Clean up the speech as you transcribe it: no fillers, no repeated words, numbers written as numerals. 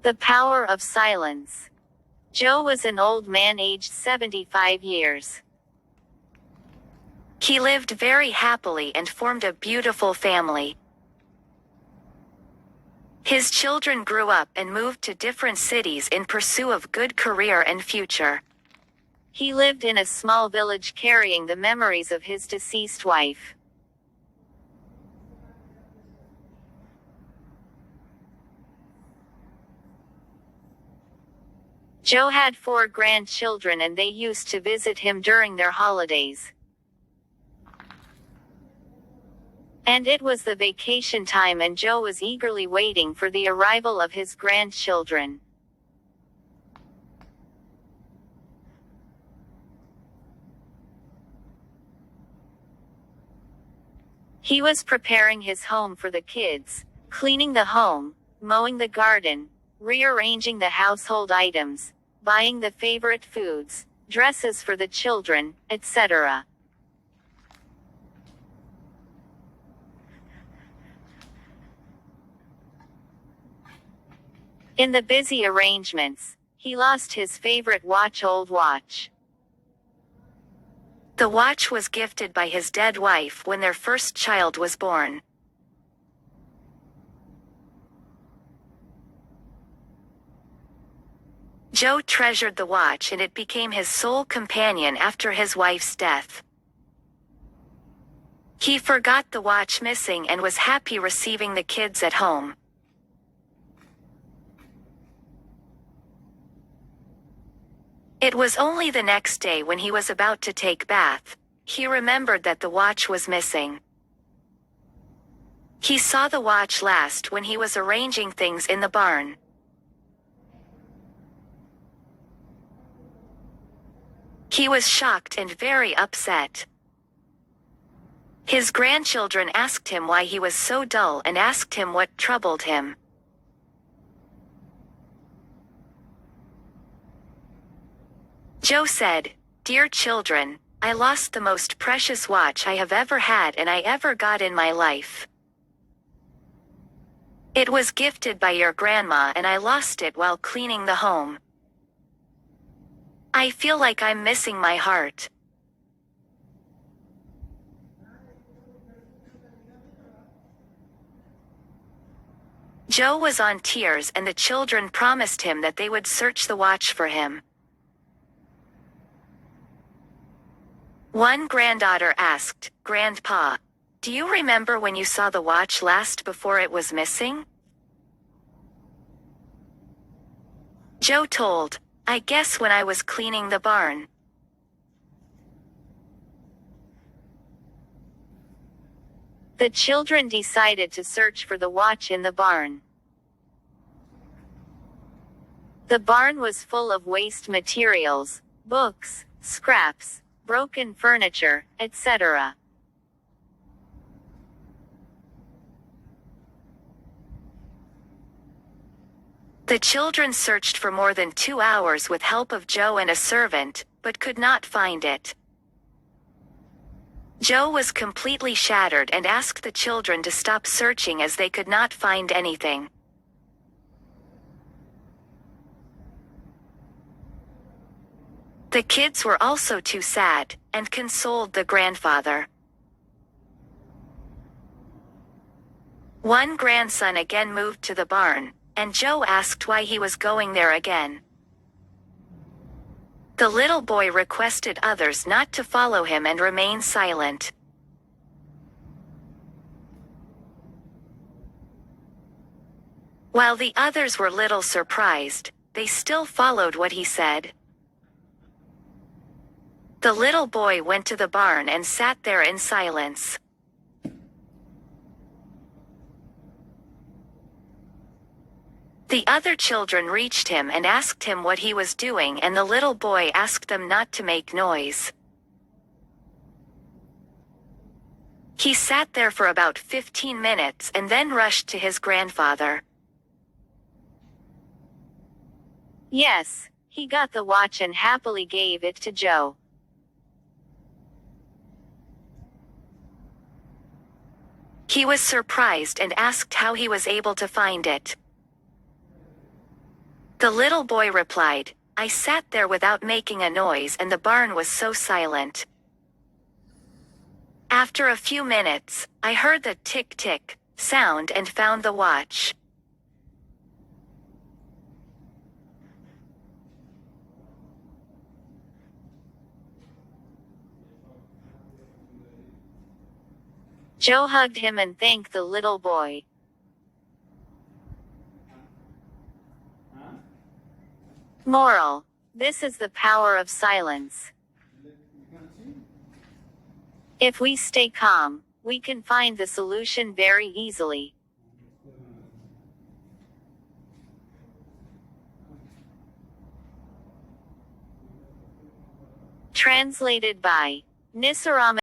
The power of silence. Joe was an old man aged 75 years. He lived very happily and formed a beautiful family. His children grew up and moved to different cities in pursuit of good career and future. He lived in a small village carrying the memories of his deceased wife. Joe had 4 grandchildren and they used to visit him during their holidays. And it was the vacation time and Joe was eagerly waiting for the arrival of his grandchildren. He was preparing his home for the kids, cleaning the home, mowing the garden, rearranging the household items, buying the favorite foods, dresses for the children, etc. In the busy arrangements, he lost his favorite old watch. The watch was gifted by his dead wife when their first child was born. Joe treasured the watch and it became his sole companion after his wife's death. He forgot the watch missing and was happy receiving the kids at home. It was only the next day when he was about to take bath, he remembered that the watch was missing. He saw the watch last when he was arranging things in the barn. He was shocked and very upset. His grandchildren asked him why he was so dull and asked him what troubled him. Joe said, "Dear children, I lost the most precious watch I have ever had and I ever got in my life. It was gifted by your grandma and I lost it while cleaning the home. I feel like I'm missing my heart." Joe was on tears and the children promised him that they would search the watch for him. One granddaughter asked, "Grandpa, do you remember when you saw the watch last before it was missing?" Joe told, "I guess when I was cleaning the barn." The children decided to search for the watch in the barn. The barn was full of waste materials, books, scraps, broken furniture, etc. The children searched for more than 2 hours with help of Joe and a servant, but could not find it. Joe was completely shattered and asked the children to stop searching as they could not find anything. The kids were also too sad, and consoled the grandfather. One grandson again moved to the barn, and Joe asked why he was going there again. The little boy requested others not to follow him and remain silent. While the others were little surprised, they still followed what he said. The little boy went to the barn and sat there in silence. The other children reached him and asked him what he was doing, and the little boy asked them not to make noise. He sat there for about 15 minutes and then rushed to his grandfather. Yes, he got the watch and happily gave it to Joe. He was surprised and asked how he was able to find it. The little boy replied, I sat there without making a noise and the barn was so silent. After a few minutes, I heard the tick-tick sound and found the watch. Joe hugged him and thanked the little boy. Moral: this is the power of silence. If we stay calm, we can find the solution very easily. Translated by Nisarama.